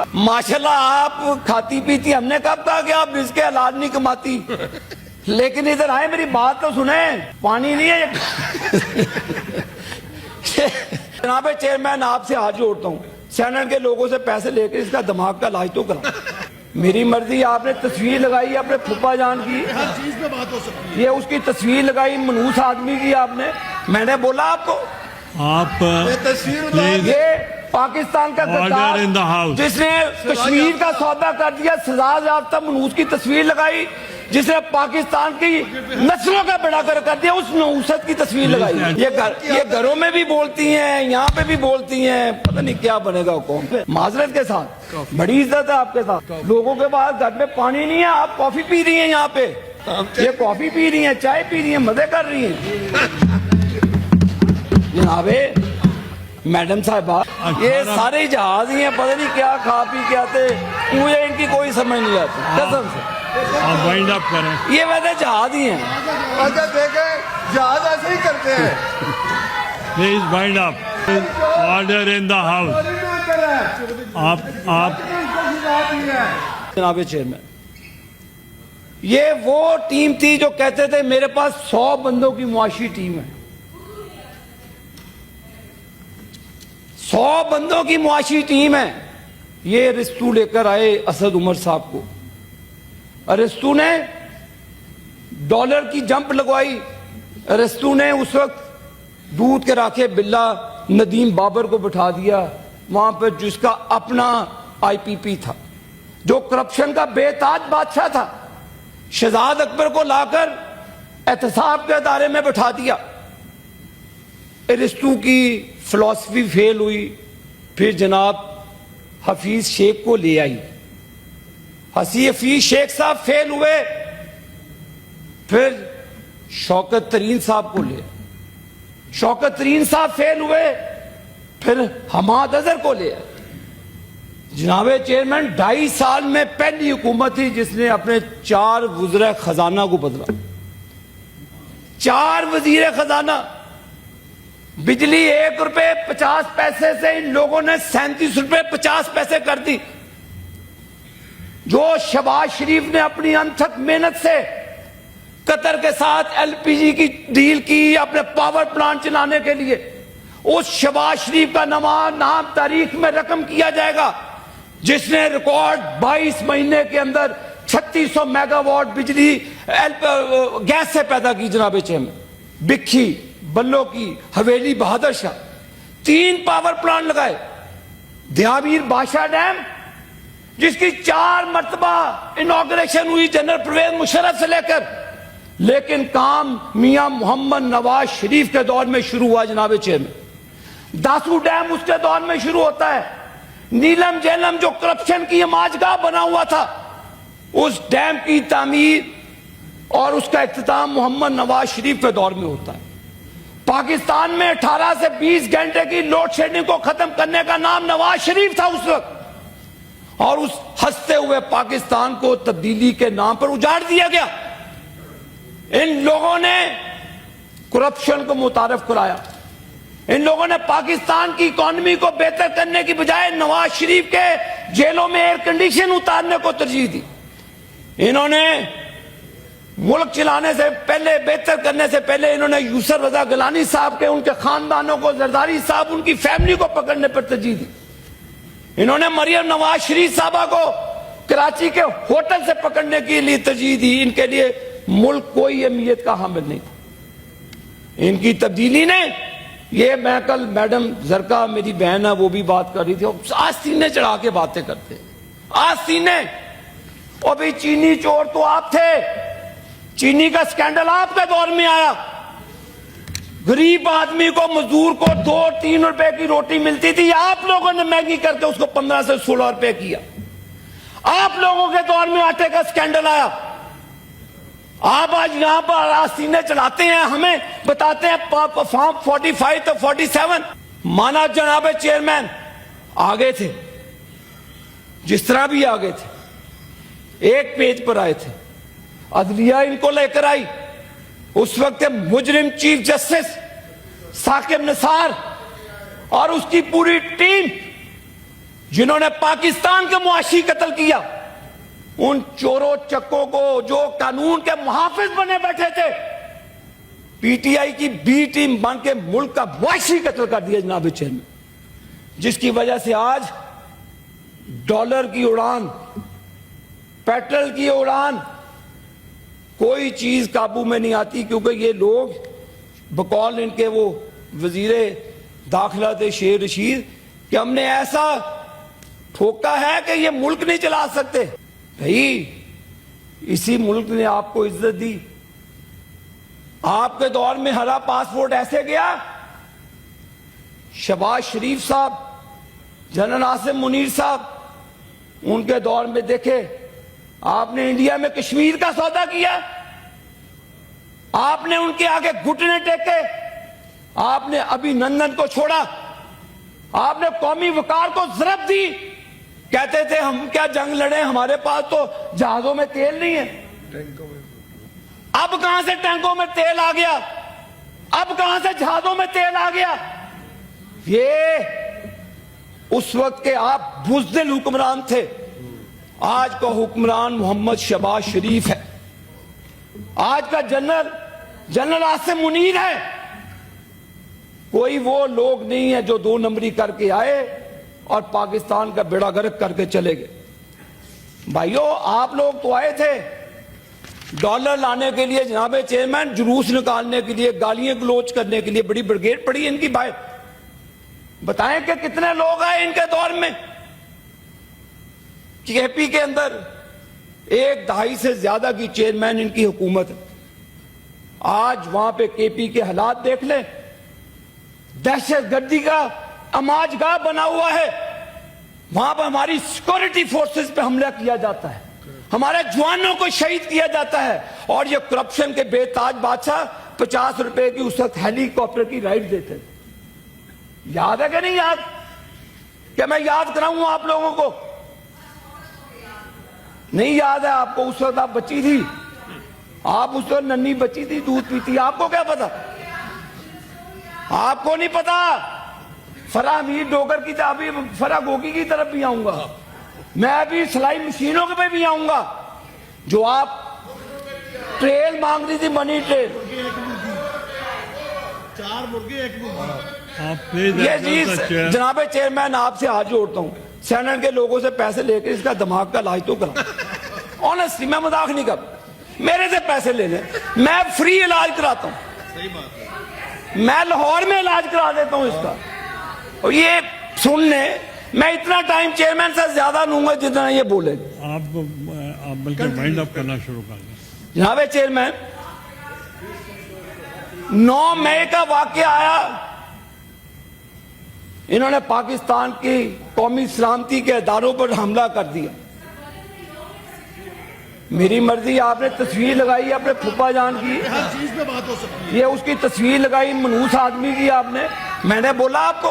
माशाल्लाह आप खाती पीती, हमने कब कहा कि आप रिज़्क़ हलाल नहीं कमाती। लेकिन इधर आए, मेरी बात तो सुने। पानी नहीं है जनाब चेयरमैन, आपसे हाथ जोड़ता हूँ, सेनेट के लोगों से पैसे लेकर इसका दिमाग का इलाज तो करा। मेरी मर्जी, आपने तस्वीर लगाई अपने फूफा जान की, हर चीज पे बात हो सकती है। ये उसकी तस्वीर लगाई मनूस आदमी की आपने। मैंने बोला आपको आप ये पाकिस्तान का गद्दार जिसने कश्मीर का सौदा कर दिया, सजा याफ्ता मनूस की तस्वीर लगाई, जिसने पाकिस्तान की नस्लों का बेड़ा कर दिया, उस नौसत की तस्वीर लगाई। ये घरों में भी बोलती हैं, यहाँ पे भी बोलती हैं, पता नहीं क्या बनेगा कौन पे। माजरत के साथ बड़ी इज्जत है आपके साथ। लोगों के पास घर में पानी नहीं है, आप कॉफी पी रही हैं यहाँ पे। ये कॉफी पी रही हैं, चाय पी रही हैं, मजे कर रही हैं। जनाबे मैडम साहबा, ये सारे जहाज ही हैं, पता नहीं क्या खा पी के आते, मुझे इनकी कोई समझ नहीं आती कसम से। आप वाइंड अप करें। ये वैसे जहाज ही हैं। अच्छा देखें, जहाज ऐसे ही करते हैं। Please wind up. Order in the house. आप जनाब चेयरमैन, ये वो टीम थी जो कहते थे मेरे पास 100 बंदों की मुआशी टीम है। 100 बंदों की मुआशी टीम है। ये रिस्तू लेकर आए असद उमर साहब को। रिस्तू ने डॉलर की जंप लगवाई। रिस्तू ने उस वक्त दूध के राखे बिल्ला नदीम बाबर को बिठा दिया वहां पर, जिसका अपना आईपीपी था, जो करप्शन का बेताज बादशाह था। शहजाद अकबर को लाकर एहतसाब के अदारे में बिठा दिया। रिस्तू की फिलॉसफी फेल हुई। फिर जनाब हफीज शेख को ले आई। हफीज शेख साहब फेल हुए। फिर शौकत तरीन साहब को ले, शौकत तरीन साहब फेल हुए। फिर हमाद अजहर को ले आए। जनाब चेयरमैन, 2.5 साल में पहली हुकूमत थी जिसने अपने 4 वज़ीर खजाना को बदला। 4 वज़ीर खजाना। बिजली 1 रुपए 50 पैसे से इन लोगों ने 37 रुपए 50 पैसे कर दी। जो शहबाज शरीफ ने अपनी अनथक मेहनत से कतर के साथ एलपीजी की डील की अपने पावर प्लांट चलाने के लिए, उस शहबाज शरीफ का नाम तारीख में रकम किया जाएगा जिसने रिकॉर्ड 22 महीने के अंदर 3600 मेगावाट बिजली गैस से पैदा की। जनाब चेयरमैन, बिक्खी, बल्लो की, हवेली, बहादुर शाह, 3 पावर प्लांट लगाए। दियामीर बादशाह डैम जिसकी 4 मरतबा इनॉग्रेशन हुई जनरल परवेज मुशर्रफ से लेकर, लेकिन काम मियां मोहम्मद नवाज शरीफ के दौर में शुरू हुआ। जनाब चेयरमैन, दासू डैम उसके दौर में शुरू होता है। नीलम झेलम जो करप्शन की माजगाह बना हुआ था, उस डैम की तामीर और उसका इख्तिताम मोहम्मद नवाज शरीफ के दौर में होता है। पाकिस्तान में 18 से 20 घंटे की लोड शेडिंग को खत्म करने का नाम नवाज शरीफ था उस वक्त, और उस हंसते हुए पाकिस्तान को तब्दीली के नाम पर उजाड़ दिया गया। इन लोगों ने करप्शन को मुतारफ कराया। इन लोगों ने पाकिस्तान की इकोनॉमी को बेहतर करने की बजाय नवाज शरीफ के जेलों में एयर कंडीशन उतारने को तरजीह दी। इन्होंने मुल्क चलाने से पहले, बेहतर करने से पहले, इन्होंने यूसुफ रजा गिलानी साहब के, उनके खानदानों को, जरदारी साहब, उनकी फैमिली को पकड़ने पर तरजीह दी। इन्होंने मरियम नवाज शरीफ साहबा को कराची के होटल से पकड़ने के लिए तरजीह दी। इनके लिए मुल्क कोई अहमियत का हामिल नहीं था। इनकी तब्दीली ने, ये मैं कल मैडम जरका मेरी बहन है वो भी बात कर रही थी, आज सीने चढ़ा के बातें करते, आज सीने। और भाई चीनी चोर तो आप थे। चीनी का स्कैंडल आपके दौर में आया। गरीब आदमी को, मजदूर को 2-3 रुपए की रोटी मिलती थी, आप लोगों ने महंगी करके उसको 15 से 16 रुपए किया। आप लोगों के दौर में आटे का स्कैंडल आया। आप आज यहां पर आसीने चढ़ाते हैं, हमें बताते हैं फॉर्म 45 तो 47। माना जनाब चेयरमैन आगे थे, जिस तरह भी आगे थे, एक पेज पर आए थे। अदलिया इनको लेकर आई। उस वक्त मुजरिम चीफ जस्टिस साकिब निसार और उसकी पूरी टीम जिन्होंने पाकिस्तान के मुआशी कत्ल किया, उन चोरों चक्कों को जो कानून के मुहाफिज बने बैठे थे, पीटीआई की बी टीम बन के मुल्क का मुआशी कत्ल कर दिया जनाब चेयरमैन, जिसकी वजह से आज डॉलर की उड़ान, पेट्रोल की उड़ान, कोई चीज काबू में नहीं आती, क्योंकि ये लोग बकौल इनके वो वजीरे दाखिला थे शेर रशीद कि हमने ऐसा ठोका है कि ये मुल्क नहीं चला सकते। भाई इसी मुल्क ने आपको इज्जत दी। आपके दौर में हरा पासपोर्ट ऐसे गया, शहबाज शरीफ साहब, जनरल आसिम मुनीर साहब, उनके दौर में देखे आपने इंडिया में कश्मीर का सौदा किया, आपने उनके आगे घुटने टेके, आपने अभिनंदन को छोड़ा, आपने कौमी वकार को जरब दी। कहते थे हम क्या जंग लड़े, हमारे पास तो जहाजों में तेल नहीं है। अब कहां से टैंकों में तेल आ गया, अब कहां से जहाजों में तेल आ गया। ये उस वक्त के आप बुज़दिल हुक्मरान थे। आज का हुक्मरान मोहम्मद शहबाज शरीफ है, आज का जनरल आसिम मुनीर है। कोई वो लोग नहीं है जो 2 नंबरी करके आए और पाकिस्तान का बेड़ा गर्क करके चले गए। भाइयों आप लोग तो आए थे डॉलर लाने के लिए जनाबे चेयरमैन, जुलूस निकालने के लिए, गालियां गलोच करने के लिए, बड़ी ब्रिगेड पड़ी इनकी बाहर। बताएं कि कितने लोग आए इनके दौर में। केपी के अंदर 1 दहाई से ज्यादा की चेयरमैन इनकी हुकूमत है। आज वहां पे केपी के हालात देख लें, दहशतगर्दी का अमाजगाह बना हुआ है। वहां पर हमारी सिक्योरिटी फोर्सेस पे हमला किया जाता है, हमारे जवानों को शहीद किया जाता है, और ये करप्शन के बेताज बादशाह 50 रुपए की उस वक्त हेलीकॉप्टर की राइड देते थे। याद है कि नहीं याद? क्या मैं याद कराऊं आप लोगों को? नहीं याद है आपको? उस वक्त आप बच्ची थी, आप उस वक्त नन्ही बच्ची थी, दूध पीती, आपको क्या पता? आपको नहीं पता। फराह मीर डोगर की अभी फराह गोगी की तरफ भी आऊंगा मैं, अभी सिलाई मशीनों के पे भी आऊंगा। जो आप ट्रेल मांग रही थी, मनी ट्रेल, 4 मुर्गे 1 मुर्गी। ये चीज जनाबे चेयरमैन आपसे हाथ जोड़ता हूं, सेनेट के लोगों से पैसे लेकर इसका दिमाग का इलाज तो करा। ऑनेस्टली मैं मजाक नहीं कर, मेरे से पैसे ले लें, मैं फ्री इलाज कराता हूं। सही बात है। मैं लाहौर में इलाज करा देता हूं इसका। और ये सुन ले, मैं इतना टाइम चेयरमैन से ज्यादा लूंगा जितना ये बोले। आप बल्कि वाइंड अप करना शुरू कर दें। जनाबे चेयरमैन, 9 मई का वाकया आया, इन्होंने पाकिस्तान की कौमी सलामती के इदारों पर हमला कर दिया। मेरी मर्जी, आपने तस्वीर लगाई अपने फूफा जान की, हर चीज पे बात हो सकती है। ये उसकी तस्वीर लगाई मनूस आदमी की आपने। मैंने बोला आपको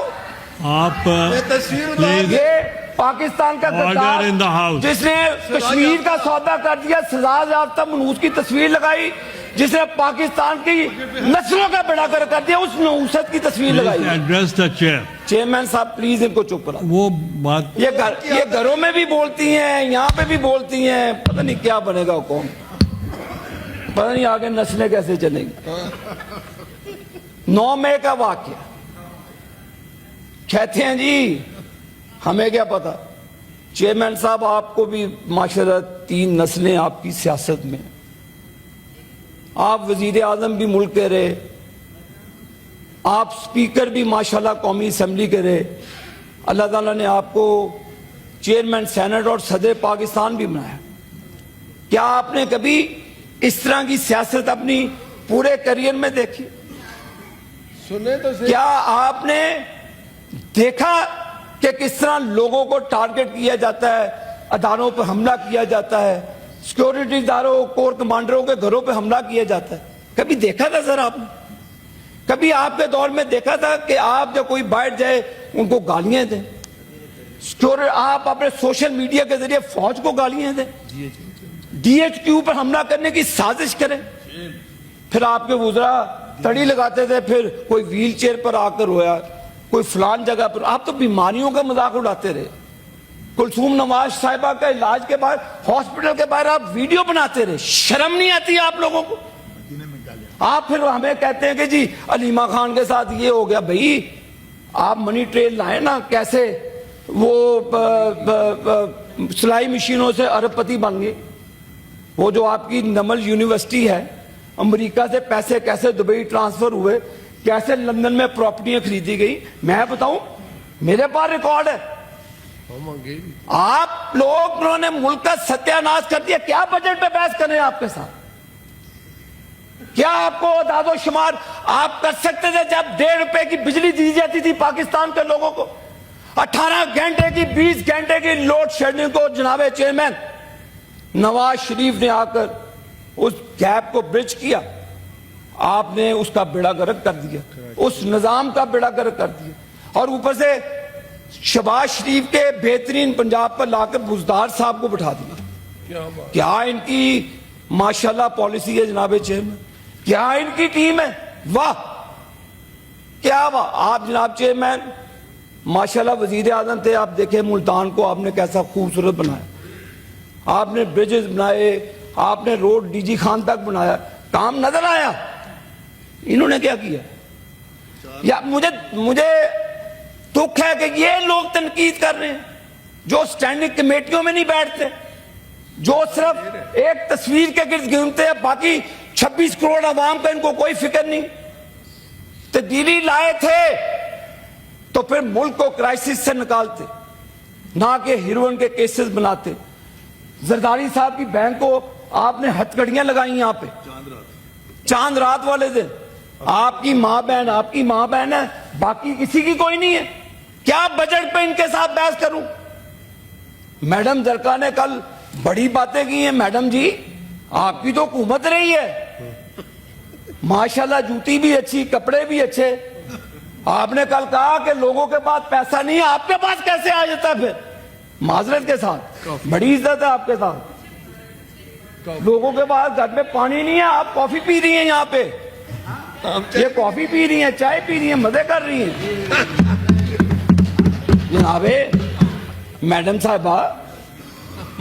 आप तस्वीर प्लीज ये पाकिस्तान का गद्दार Order in the house. जिसने कश्मीर का सौदा कर दिया, सजा याफ्ता मनूस की तस्वीर लगाई, जिसने पाकिस्तान की नस्लों का बेड़ा गर्क कर दिया, उस नौसत की तस्वीर लगाई। Address the chair. चेयरमैन साहब प्लीज इनको चुप करा। वो बात ये घरों में भी बोलती हैं, यहाँ पे भी बोलती हैं, पता नहीं क्या बनेगा कौन, पता नहीं आगे नस्लें कैसे चलेंगी। 9 मई का वाकया, कहते हैं जी हमें क्या पता। चेयरमैन साहब आपको भी माशरत 3 नस्लें आपकी सियासत में, आप वजीर आजम भी मुल्क के रहे, आप स्पीकर भी माशाल्लाह कौमी असम्बली के रहे, अल्लाह ताला ने आपको चेयरमैन सेनेट और सदर पाकिस्तान भी बनाया। क्या आपने कभी इस तरह की सियासत अपनी पूरे करियर में देखी? सुने तो सही। क्या आपने देखा कि किस तरह लोगों को टारगेट किया जाता है, अदारों पर हमला किया जाता है, सिक्योरिटी इदारों, कोर कमांडरों के घरों पे हमला किया जाता है? कभी देखा था सर आपने? कभी आपके दौर में देखा था कि आप जब कोई बैठ जाए उनको गालियां दें? आप अपने सोशल मीडिया के जरिए फौज को गालियां दें, DHQ पर हमला करने की साजिश करें, फिर आपके वुज़रा तड़ी लगाते थे, फिर कोई व्हील चेयर पर आकर रोया, कोई फलान जगह पर। आप तो बीमारियों का मजाक उड़ाते रहे। कुलसूम नवाज साहिबा का इलाज के बाद हॉस्पिटल के बाहर आप वीडियो बनाते रहे, शर्म नहीं आती आप लोगों को? आप फिर हमें कहते हैं कि जी अलीमा खान के साथ ये हो गया। भाई आप मनी ट्रेल लाए ना, कैसे वो सिलाई मशीनों से अरबपति बन गए। वो जो आपकी नमल यूनिवर्सिटी है, अमेरिका से पैसे कैसे दुबई ट्रांसफर हुए, कैसे लंदन में प्रॉपर्टियां खरीदी गई, मैं बताऊं, मेरे पास रिकॉर्ड है। आप लोगों ने मुल्क का सत्यानाश कर दिया। क्या बजट पे बहस करें आपके साथ? क्या आपको दादो शुमार आप कर सकते थे जब 1.5 रुपए की बिजली दी जाती थी पाकिस्तान के लोगों को? 18 घंटे की 20 घंटे की लोड शेडिंग को जनाबे चेयरमैन नवाज शरीफ ने आकर उस गैप को ब्रिज किया। आपने उसका बेड़ा गर्क कर दिया, उस निजाम का बेड़ा गर्क कर दिया। और ऊपर से शहबाज शरीफ के बेहतरीन पंजाब पर लाकर बुजदार साहब को बिठा दिया। क्या इनकी माशाल्लाह पॉलिसी है जनाबे चेयरमैन, क्या इनकी टीम है, वाह क्या वाह। आप जनाब चेयरमैन माशाल्लाह वजीर आजम थे, आप देखे मुल्तान को आपने कैसा खूबसूरत बनाया, आपने ब्रिजेस बनाए, आपने रोड डीजी खान तक बनाया, काम नजर आया। इन्होंने क्या किया? या मुझे दुख है कि ये लोग तनकीद कर रहे हैं जो स्टैंडिंग कमेटियों में नहीं बैठते, जो सिर्फ एक तस्वीर के गिर्द घूमते हैं, बाकी 26 करोड़ आवाम का इनको कोई फिक्र नहीं। तब्दीली लाए थे तो फिर मुल्क को क्राइसिस से निकालते, ना कि हीरोइन के केसेस बनाते। जरदारी साहब की बहन को आपने हथकड़ियां लगाई यहां पे चांद रात वाले दिन। आपकी मां बहन है, बाकी किसी की कोई नहीं है। क्या बजट पे इनके साथ बहस करूं? मैडम जरका ने कल बड़ी बातें की हैं। मैडम जी आपकी तो हुकूमत रही है, माशाल्लाह जूती भी अच्छी, कपड़े भी अच्छे। आपने कल कहा कि लोगों के पास पैसा नहीं है, आपके पास कैसे आ जाता? फिर माजरत के साथ बड़ी इज्जत है आपके साथ। लोगों के पास घर में पानी नहीं है, आप कॉफी पी रही हैं यहाँ पे, ये कॉफी पी रही हैं, चाय पी रही हैं, मजे कर रही हैं। जनाबे मैडम साहिबा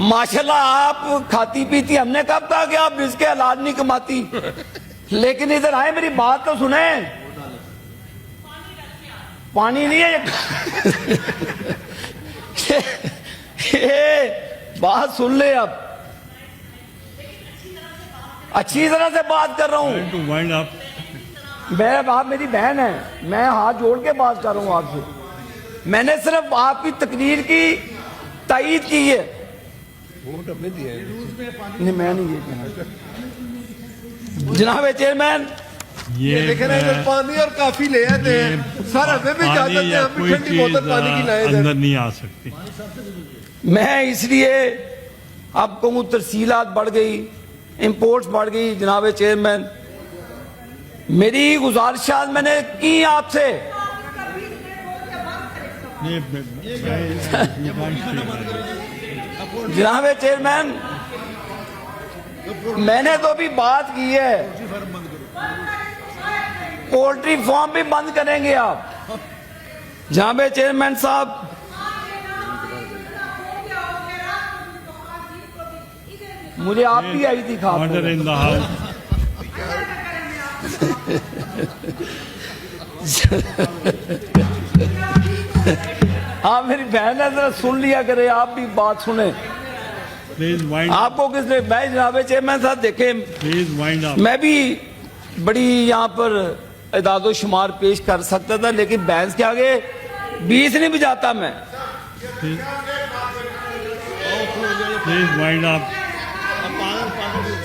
माशाल्लाह आप खाती पीती, हमने कब कहा कि आप इसके औलाद नहीं कमाती? लेकिन इधर आए, मेरी बात तो सुने। पानी नहीं है ये बात सुन ले। अब अच्छी तरह से बात कर रहा हूं मैं, आप मेरी बहन है, मैं हाथ जोड़ के बात कर रहा हूं आपसे। मैंने सिर्फ आपकी तकरीर की तायीद की है। वोट अपने दिए नहीं मैं नहीं ये कहना। जनाब चेयरमैन ये देख रहे हैं पानी और काफी ले आते हैं सर, हमें भी इजाजत है, हम ठंडी बोतल पानी की लाए अंदर नहीं आ सकती। मैं इसलिए अब कहूँ तरसीलात बढ़ गई, इंपोर्ट्स बढ़ गई। जनाब चेयरमैन मेरी गुजारिशात मैंने की आपसे। जनाब चेयरमैन मैंने तो अभी बात की है, पोल्ट्री फार्म भी बंद करेंगे आप। जनाब चेयरमैन साहब मुझे आप भी आई थी खा। Order in the house. आप मेरी बहन है, जरा सुन लिया करे, आप भी बात सुने। Please wind. आपको किसने? मैं जनाब चेयरमैन साहब देखे, प्लीज वाइंड अप। मैं भी बड़ी यहाँ पर इदादो शुमार पेश कर सकता था, लेकिन बैंस के आगे 20 नहीं बजाता मैं। Please wind up.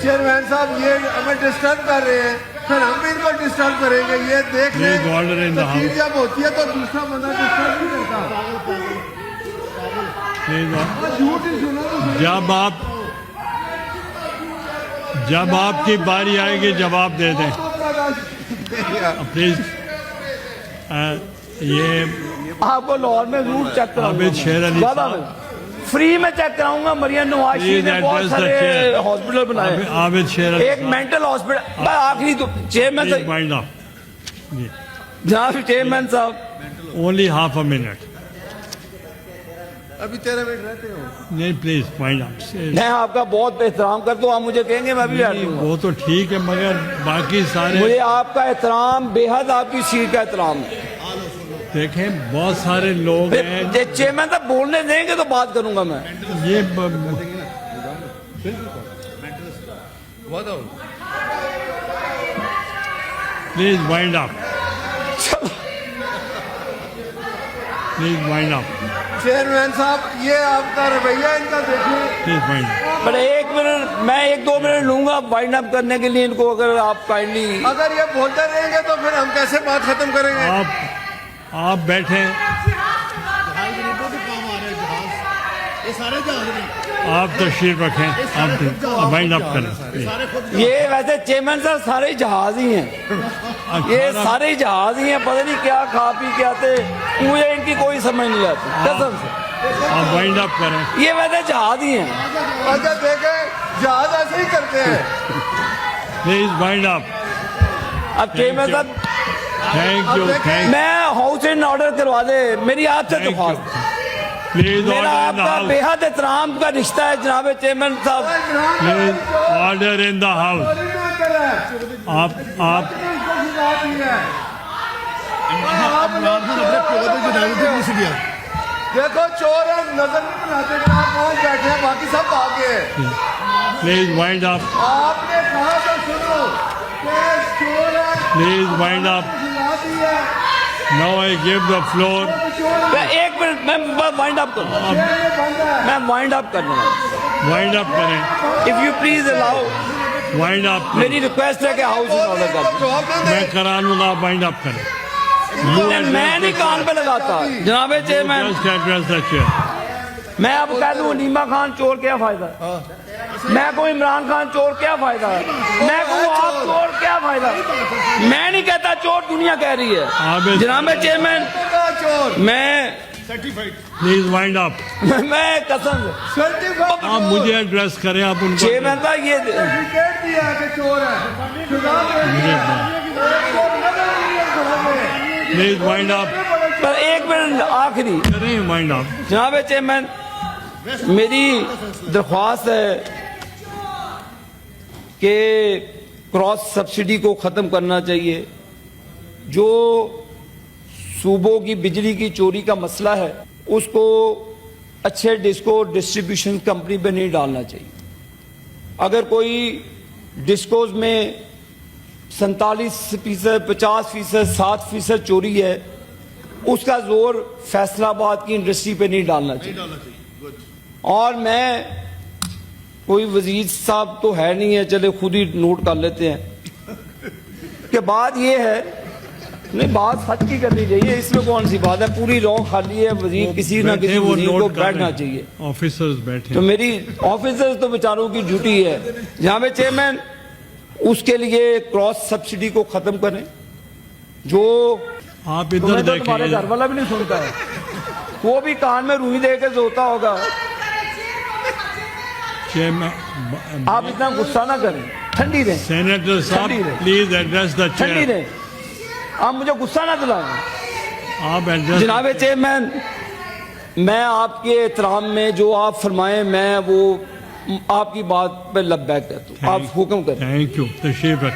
चेयरमैन साहब ये हमें डिस्टर्ब कर रहे हैं, फिर हम भी इनको डिस्टर्ब करेंगे। ये देख रहे Please order in the तकरीर house. जब होती है तो दूसरा बंदा डिस्टर्ब नहीं करता। प्लीज झूठ ही सुनो तो जब आपकी बारी आएगी जवाब दे दें प्लीज। ये आपको लाहौर में जरूर चेक आबिद शेर अली कराऊंगा, फ्री में चेक कराऊंगा। मरियम नवाज शरीफ ने बहुत सारे हॉस्पिटल बनाए, आबिद शेर अली एक मेंटल हॉस्पिटल। आखिरी तो चेयरमैन साहब, वाइंड अप। जनाब चेयरमैन साहब ओनली हाफ अ मिनट। अभी 13 मिनट रहते हो। नहीं प्लीज वाइंड अप। मैं आपका बहुत एहतराम करता हूँ, आप मुझे कहेंगे मैं भी बैठ दूंगा। वो तो ठीक है मगर बाकी सारे मुझे आपका एहतराम, बेहद आपकी सीट का एहतराम है। देखें बहुत सारे लोग हैं चेयरमैन साहब बोलने देंगे तो बात करूंगा मैं। ये please wind up, please wind up, chairman साहब ये आपका रवैया इनका देखिए। Please wind up. बट एक मिनट, मैं 1-2 मिनट लूंगा वाइंड अप करने के लिए इनको, अगर आप काइंडली। अगर ये बोलते रहेंगे तो फिर हम कैसे बात खत्म करेंगे? आप बैठे, आप तशरीफ रखें, आप वाइंड अप करें। ये वैसे चेयरमैन साहब सारे ही जहाज ही हैं, ये सारे ही जहाज ही हैं, पता नहीं क्या खा पी के आते, मुझे इनकी कोई समझ नहीं आती कसम से। आप वाइंड अप करें। ये वैसे जहाज ही हैं। अच्छा देखे जहाज ऐसे ही करते हैं। Please wind up. अब चेयरमैन साहब थैंक यू, थैंक मैं हाउस एंड ऑर्डर करवा दे, मेरी आपसे यू। दरख्वास्त। प्लीज मेरा ऑर्डर इन द आपका हाउस, बेहद एहतराम का रिश्ता है जनाब चेयरमैन साहब। Please order in the house. आप देखो चोर है, नजर नहीं बनाते जनाब, कौन बैठे हैं, बाकी सब भागे हैं। प्लीज वाइंड अप, आपने कहा तो सुनो कि चोर है, प्लीज वाइंड अप। खिला दी है, now I give the floor. मैं 1 मिनट, मैं वाइंड अप करूँ, ये बंद है। मैं वाइंड अप कर दूंगा। वाइंड अप करें, if you please allow, wind up. मेरी रिक्वेस्ट है कि हाउस एंड ऑर्डर कर दो। जवाब दे मैं करा लूंगा, आप वाइंड अप करें। मैं नहीं कान पे लगाता जनाब chairman. Just address the chair. मैं अब कह दूं नीमा खान चोर, क्या फायदा? मैं को इमरान खान चोर, क्या फायदा? मैं को आप चोर, क्या फायदा? मैं नहीं कहता चोर, दुनिया कह रही है जनाब चेयरमैन। चोर मैं प्लीज वाइंड अप। मैं कसम से सर्टिफिकेट आप मुझे एड्रेस करें, आप उनको चेयरमैन साहब ये दिया कि चोर है, सजा प्लीज वाइंड अप पर 1 मिनट आखिरी करें, वाइंड अप। जनाब चेयरमैन, मेरी दरख्वास्त है कि क्रॉस सब्सिडी को ख़त्म करना चाहिए। जो सूबों की बिजली की चोरी का मसला है उसको अच्छे डिस्को डिस्ट्रीब्यूशन कंपनी पे नहीं डालना चाहिए। अगर कोई डिस्कोज में 47%, 50%, 7% चोरी है, उसका जोर फैसलाबाद की इंडस्ट्री पे नहीं डालना चाहिए। और मैं कोई वजीर साहब तो है नहीं है, चले खुद ही नोट कर लेते हैं कि बात ये है, नहीं बात सच की करनी चाहिए, इसमें कौन सी बात है? पूरी रॉ खाली है, वजीर किसी ना किसी वजीर को बैठना चाहिए। ऑफिसर्स बैठे, तो मेरी ऑफिसर्स तो बेचारों की ड्यूटी है। जहां पे चेयरमैन, उसके लिए क्रॉस सब्सिडी को खत्म करें। जो आप इधर तुम्हें तो तुम्हारे देखें। घर वाला भी नहीं सुनता है, वो भी कान में रूही दे के सोता होगा। आप इतना गुस्सा ना करें, ठंडी रहें। सेनेटर साहब ठंडी रहे। प्लीज एड्रेस द ठंडी चेयर। रहें, आप मुझे गुस्सा ना दिलाएं। आप एड्रेस जनाब चेयरमैन, मैं आपके एहतराम में जो आप फरमाएं, मैं वो आपकी बात पे लब्बैक कहता हूँ। आप हुक्म करें। थैंक यू, तशरीफ रखें।